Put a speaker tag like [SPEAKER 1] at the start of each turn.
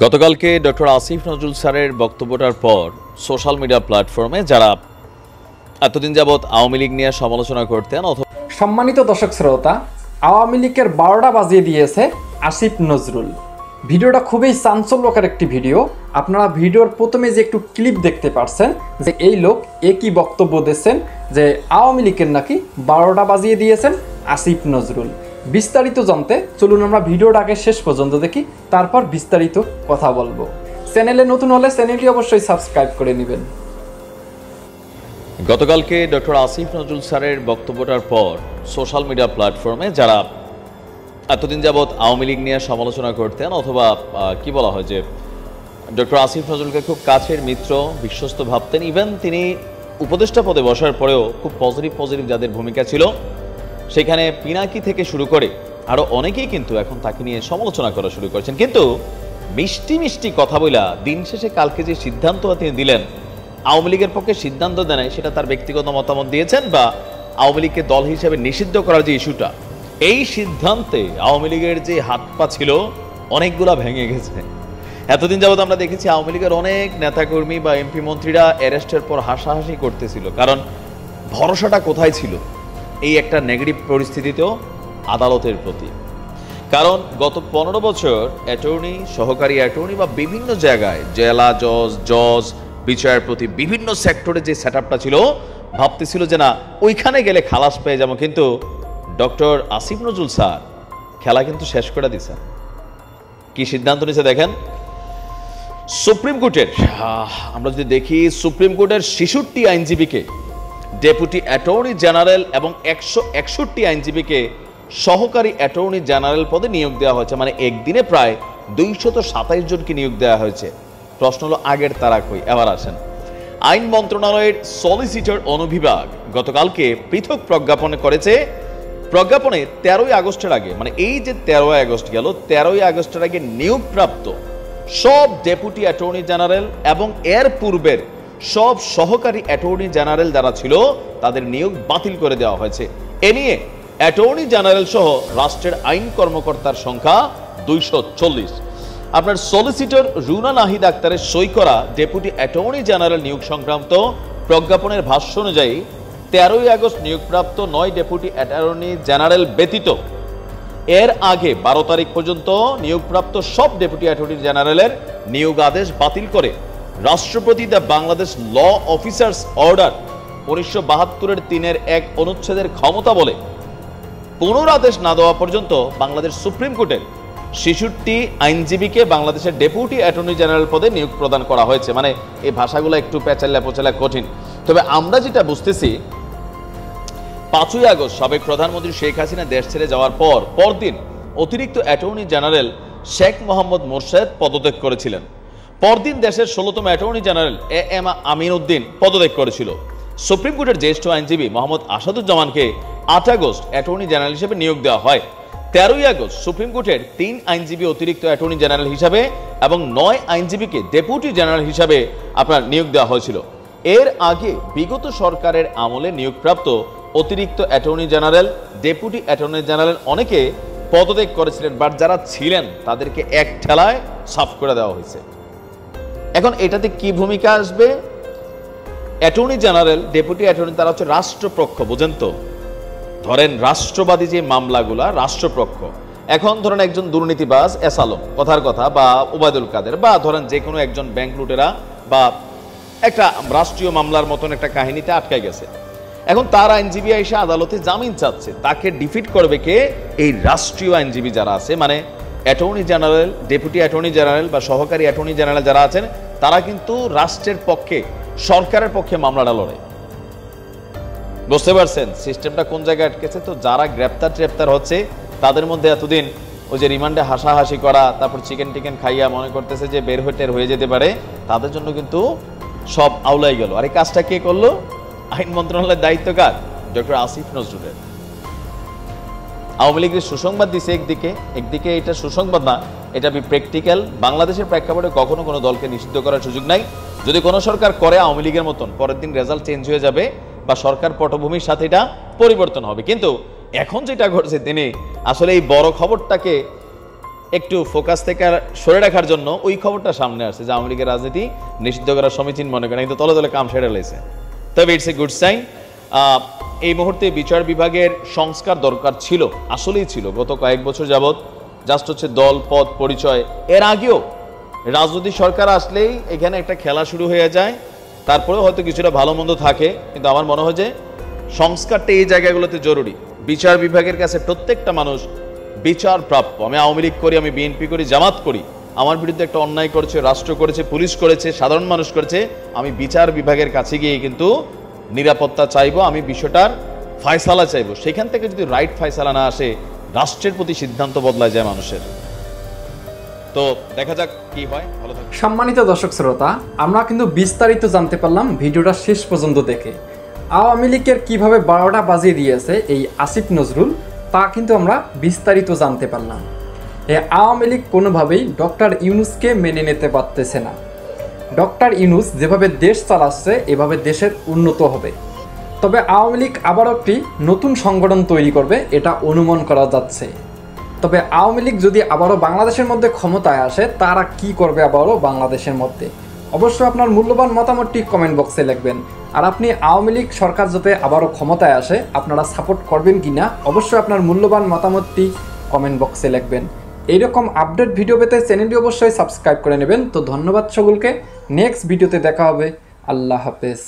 [SPEAKER 1] গতকালকে ডক্টর আসিফ নজরুল স্যারের বক্তব্যটার পর সোশ্যাল মিডিয়া প্ল্যাটফর্মে যারা এতদিন যাবৎ আওয়ামী লীগ নিয়ে সমালোচনা করতেন অথবা
[SPEAKER 2] সম্মানিত দর্শক শ্রোতা, আওয়ামী লীগের 12টা বাজিয়ে দিয়েছে আসিফ নজরুল। ভিডিওটা খুবই চাঞ্চল্যকর একটি ভিডিও। আপনারা ভিডিওর প্রথমে যে একটু ক্লিপ দেখতে পাচ্ছেন যে এই লোক একই বক্তব্য দিচ্ছেন যে আওয়ামী লীগের নাকি 12টা বাজিয়ে দিয়েছেন আসিফ নজরুল। বিস্তারিত জানতে চলুন আমরা ভিডিওটাকে শেষ পর্যন্ত দেখি, তারপর বিস্তারিত কথা বলবো। চ্যানেলে নতুন হলে চ্যানেলটি অবশ্যই সাবস্ক্রাইব করে নেবেন।
[SPEAKER 1] গতকালকে ডক্টর আসিফ নজরুল স্যারের বক্তব্যটার পর সোশ্যাল মিডিয়া প্ল্যাটফর্মে যারা এতদিন যাবৎ আওয়ামী লীগ নিয়ে সমালোচনা করতেন অথবা কি বলা হয় যে ডক্টর আসিফ নজরুলকে খুব কাছের মিত্র বিশ্বস্ত ভাবতেন, ইভেন তিনি উপদেষ্টা পদে বসার পরেও খুব পজিটিভ যাদের ভূমিকা ছিল সেখানে পিনাকি থেকে শুরু করে আরো অনেকেই কিন্তু এখন তাকে নিয়ে সমালোচনা করা শুরু করেছেন। কিন্তু মিষ্টি কথা বলা দিন শেষে কালকে যে সিদ্ধান্ত তিনি দিলেন, আওয়ামী লীগের পক্ষে সিদ্ধান্ত দেন সেটা তার ব্যক্তিগত মতামত দিয়েছেন বা আওয়ামী লীগকে দল হিসেবে নিষিদ্ধ করার যে ইস্যুটা, এই সিদ্ধান্তে আওয়ামী লীগের যে হাত পা ছিল অনেকগুলা ভেঙে গেছে। এতদিন যাবত আমরা দেখেছি আওয়ামী লীগের অনেক নেতাকর্মী বা এমপি মন্ত্রীরা অ্যারেস্টের পর হাসাহাসি করতেছিল, কারণ ভরসাটা কোথায় ছিল এই একটা নেগেটিভ পরিস্থিতিতেও আদালতের প্রতি। কারণ গত 15 বছর অ্যাটর্নি, সহকারী অ্যাটর্নি বা বিভিন্ন জায়গায় জেলা জজ বিচারপতি বিভিন্ন সেক্টরে যে সেটআপটা ছিল, ভাবতেছিল যে না ওইখানে গেলে খালাস পেয়ে যাবো, কিন্তু ডক্টর আসিফ নজরুল স্যার খেলা কিন্তু শেষ করে দিছে। কি সিদ্ধান্ত নিয়েছে দেখেন, সুপ্রিম কোর্টের আমরা যদি দেখি সুপ্রিম কোর্টের 66 আইনজীবীকে ডেপুটি অ্যাটর্নি জেনারেল এবং 161 আইনজীবীকে সহকারী অ্যাটর্নি জেনারেল পদে নিয়োগ দেওয়া হয়েছে। মানে একদিনে প্রায় 227 জনকে নিয়োগ দেওয়া হয়েছে। প্রশ্ন হলো আগের তারা কই? এবার আসেন, আইন মন্ত্রণালয়ের সলিসিটর অনুবিভাগ গতকালকে পৃথক প্রজ্ঞাপন করেছে। প্রজ্ঞাপনে 13ই আগস্টের আগে, মানে এই যে 13ই আগস্ট গেল, 13ই আগস্টের আগে নিয়োগপ্রাপ্ত সব ডেপুটি অ্যাটর্নি জেনারেল এবং এর পূর্বের সব সহকারী অ্যাটর্নি জেনারেল যারা ছিল তাদের নিয়োগ বাতিল করে দেওয়া হয়েছে। এ নিয়ে অ্যাটর্নি জেনারেল সহ রাষ্ট্রের আইন কর্মকর্তার সংখ্যা 240। আপনার সলিসিটর রুনা নাহিদ আক্তারের সই করা ডেপুটি অ্যাটর্নি জেনারেল নিয়োগ সংক্রান্ত প্রজ্ঞাপনের ভাষ্য অনুযায়ী 13ই আগস্ট নিয়োগপ্রাপ্ত 9 ডেপুটি অ্যাটর্নি জেনারেল ব্যতীত এর আগে 12 তারিখ পর্যন্ত নিয়োগপ্রাপ্ত সব ডেপুটি অ্যাটর্নি জেনারেলের নিয়োগ আদেশ বাতিল করে রাষ্ট্রপতি the Bangladesh law officers order 1972-এর 3-1 অনুচ্ছেদের ক্ষমতা বলে পুনরাদেশ না দেওয়া পর্যন্ত বাংলাদেশ সুপ্রিম কোর্টের 66 আইনজীবীকে বাংলাদেশের ডেপুটি অ্যাটর্নি জেনারেল পদে নিয়োগ প্রদান করা হয়েছে। মানে এই ভাষাগুলো একটু পেঁচাল্লা কঠিন, তবে আমরা যেটা বুঝতেছি 5ই আগস্ট সাবেক প্রধানমন্ত্রী শেখ হাসিনা দেশ ছেড়ে যাওয়ার পরদিন অতিরিক্ত অ্যাটর্নি জেনারেল শেখ মোহাম্মদ মোরশেদ পদত্যাগ করেছিলেন। পরদিন দেশের 16তম attorney general M Amin Uddin পদত্যাগ করেছিল। সুপ্রিম কোর্টের জ্যেষ্ঠ আইনজীবী মোহাম্মদ আসাদুজ্জামানকে 8 আগস্ট অ্যাটর্নি জেনারেল হিসেবে নিয়োগ দেওয়া হয়। 13ই আগস্ট সুপ্রিম কোর্টের 3 আইনজীবী অতিরিক্ত অ্যাটর্নি জেনারেল হিসাবে এবং 9 আইনজীবীকে ডেপুটি জেনারেল হিসাবে আপনার নিয়োগ দেওয়া হয়েছিল। এর আগে বিগত সরকারের আমলে নিয়োগপ্রাপ্ত অতিরিক্ত attorney general, deputy attorney general অনেকে পদত্যাগ করেছিলেন, বাট যারা ছিলেন তাদেরকে এক ঠেলায় সাফ করে দেওয়া হয়েছে। এখন এটাতে কি ভূমিকা আসবে? অ্যাটর্নি জেনারেল, ডেপুটি অ্যাটর্নি তারা হচ্ছে রাষ্ট্রপক্ষ, বুঝেন তো? ধরেন রাষ্ট্রবাদী যে মামলাগুলা রাষ্ট্রপক্ষ। এখন ধরেন একজন দুর্নীতিবাজ এসালম কথার কথা বা ওবায়দুল কাদের বা ধরেন যে কোনো একজন ব্যাংক লুটেরা বা একটা রাষ্ট্রীয় মামলার মতন একটা কাহিনীতে আটকে গেছে। এখন তার আইনজীবী এসে আদালতে জামিন চাচ্ছে, তাকে ডিফিট করবে কে? এই রাষ্ট্রীয় আইনজীবী যারা আছে, মানে attorney general, deputy attorney general বা সহকারী অ্যাটর্নি জেনারেল যারা আছেন, তারা কিন্তু রাষ্ট্রের পক্ষে, সরকারের পক্ষে মামলাটা লড়ে। বুঝতে পারছেন সিস্টেমটা কোন জায়গায় আটকেছে? তো যারা গ্রেপ্তার হচ্ছে তাদের মধ্যে এতদিন ওই যে রিমান্ডে হাসাহাসি করা, তারপর চিকেন খাইয়া মনে করতেছে যে বের হয়ে যেতে পারে, তাদের জন্য কিন্তু সব আউলাই গেল। আর এই কাজটা কে করলো? আইন মন্ত্রণালয়ের দায়িত্ব কার? ডক্টর আসিফ নজরুলের। আওয়ামী লীগের সুসংবাদ দিছে একদিকে এটা সুসংবাদ না, এটা প্র্যাকটিক্যাল। বাংলাদেশের প্রেক্ষাপটে কখনো কোনো দলকে নিষিদ্ধ করার সুযোগ নাই। যদি কোনো সরকার করে আওয়ামী লীগের মতন, পরের দিন রেজাল্ট চেঞ্জ হয়ে যাবে বা সরকার পটভূমির সাথে এটা পরিবর্তন হবে। কিন্তু এখন যেটা ঘটছে, তিনি আসলে এই বড় খবরটাকে একটু ফোকাস থেকে সরে রাখার জন্য ওই খবরটা সামনে আসছে যে আওয়ামী লীগের রাজনীতি নিষিদ্ধ করার সমীচীন মনে করেন, কিন্তু তলে তলে কাম সেরে লেছে। তবে ইটস এ গুড সাইন। এই মুহূর্তে বিচার বিভাগের সংস্কার দরকার ছিল, আসলেই ছিল। গত কয়েক বছর যাবৎ জাস্ট হচ্ছে দল, পদ, পরিচয়। এর আগেও রাজনৈতিক সরকার আসলেই এখানে একটা খেলা শুরু হয়ে যায়, তারপরেও হয়তো কিছুটা ভালো মন্দ থাকে, কিন্তু আমার মনে হয় যে সংস্কারটা এই জায়গাগুলোতে জরুরি। বিচার বিভাগের কাছে প্রত্যেকটা মানুষ বিচার প্রাপ্য। আমি আওয়ামী লীগ করি, আমি বিএনপি করি, জামাত করি, আমার বিরুদ্ধে একটা অন্যায় করেছে, রাষ্ট্র করেছে, পুলিশ করেছে, সাধারণ মানুষ করেছে, আমি বিচার বিভাগের কাছে গিয়ে কিন্তু নিরাপত্তা চাইবো, আমি বিষয়টার ফায়সালা চাইবো। সেখান থেকে যদি রাইট ফায়সালা না আসে, রাষ্ট্রের প্রতি সিদ্ধান্ত বদলায় যায় মানুষের। তো দেখা যাক কি হয়। ভালো থাকবে।
[SPEAKER 2] সম্মানিত দর্শক শ্রোতা, আমরা কিন্তু বিস্তারিত জানতে পারলাম ভিডিওটা শেষ পর্যন্ত দেখে। আওয়ামী লীগের কীভাবে 12টা বাজিয়ে দিয়েছে এই আসিফ নজরুল, তা কিন্তু আমরা বিস্তারিত জানতে পারলাম। এই আওয়ামী লীগ কোনোভাবেই ডক্টর ইউনূসকে মেনে নিতে পারতেছে না। ডক্টর ইউনূস যেভাবে দেশ চালাচ্ছে এভাবে দেশের উন্নত হবে। তবে আওয়ামী লীগ আবারও একটি নতুন সংগঠন তৈরি করবে, এটা অনুমান করা যাচ্ছে। তবে আওয়ামী লীগ যদি আবারও বাংলাদেশের মধ্যে ক্ষমতায় আসে, তারা কি করবে আবারও বাংলাদেশের মধ্যে, অবশ্যই আপনার মূল্যবান মতামতটি কমেন্ট বক্সে লিখবেন। আর আপনি আওয়ামী লীগ সরকার যাতে আবারও ক্ষমতায় আসে আপনারা সাপোর্ট করবেন কি না, অবশ্যই আপনার মূল্যবান মতামতটি কমেন্ট বক্সে লিখবেন। এইরকম আপডেট ভিডিও পেতে চ্যানেলটি অবশ্যই সাবস্ক্রাইব করে নেবেন। তো ধন্যবাদ সকলকে, নেক্সট ভিডিওতে দেখা হবে। আল্লাহ হাফেজ।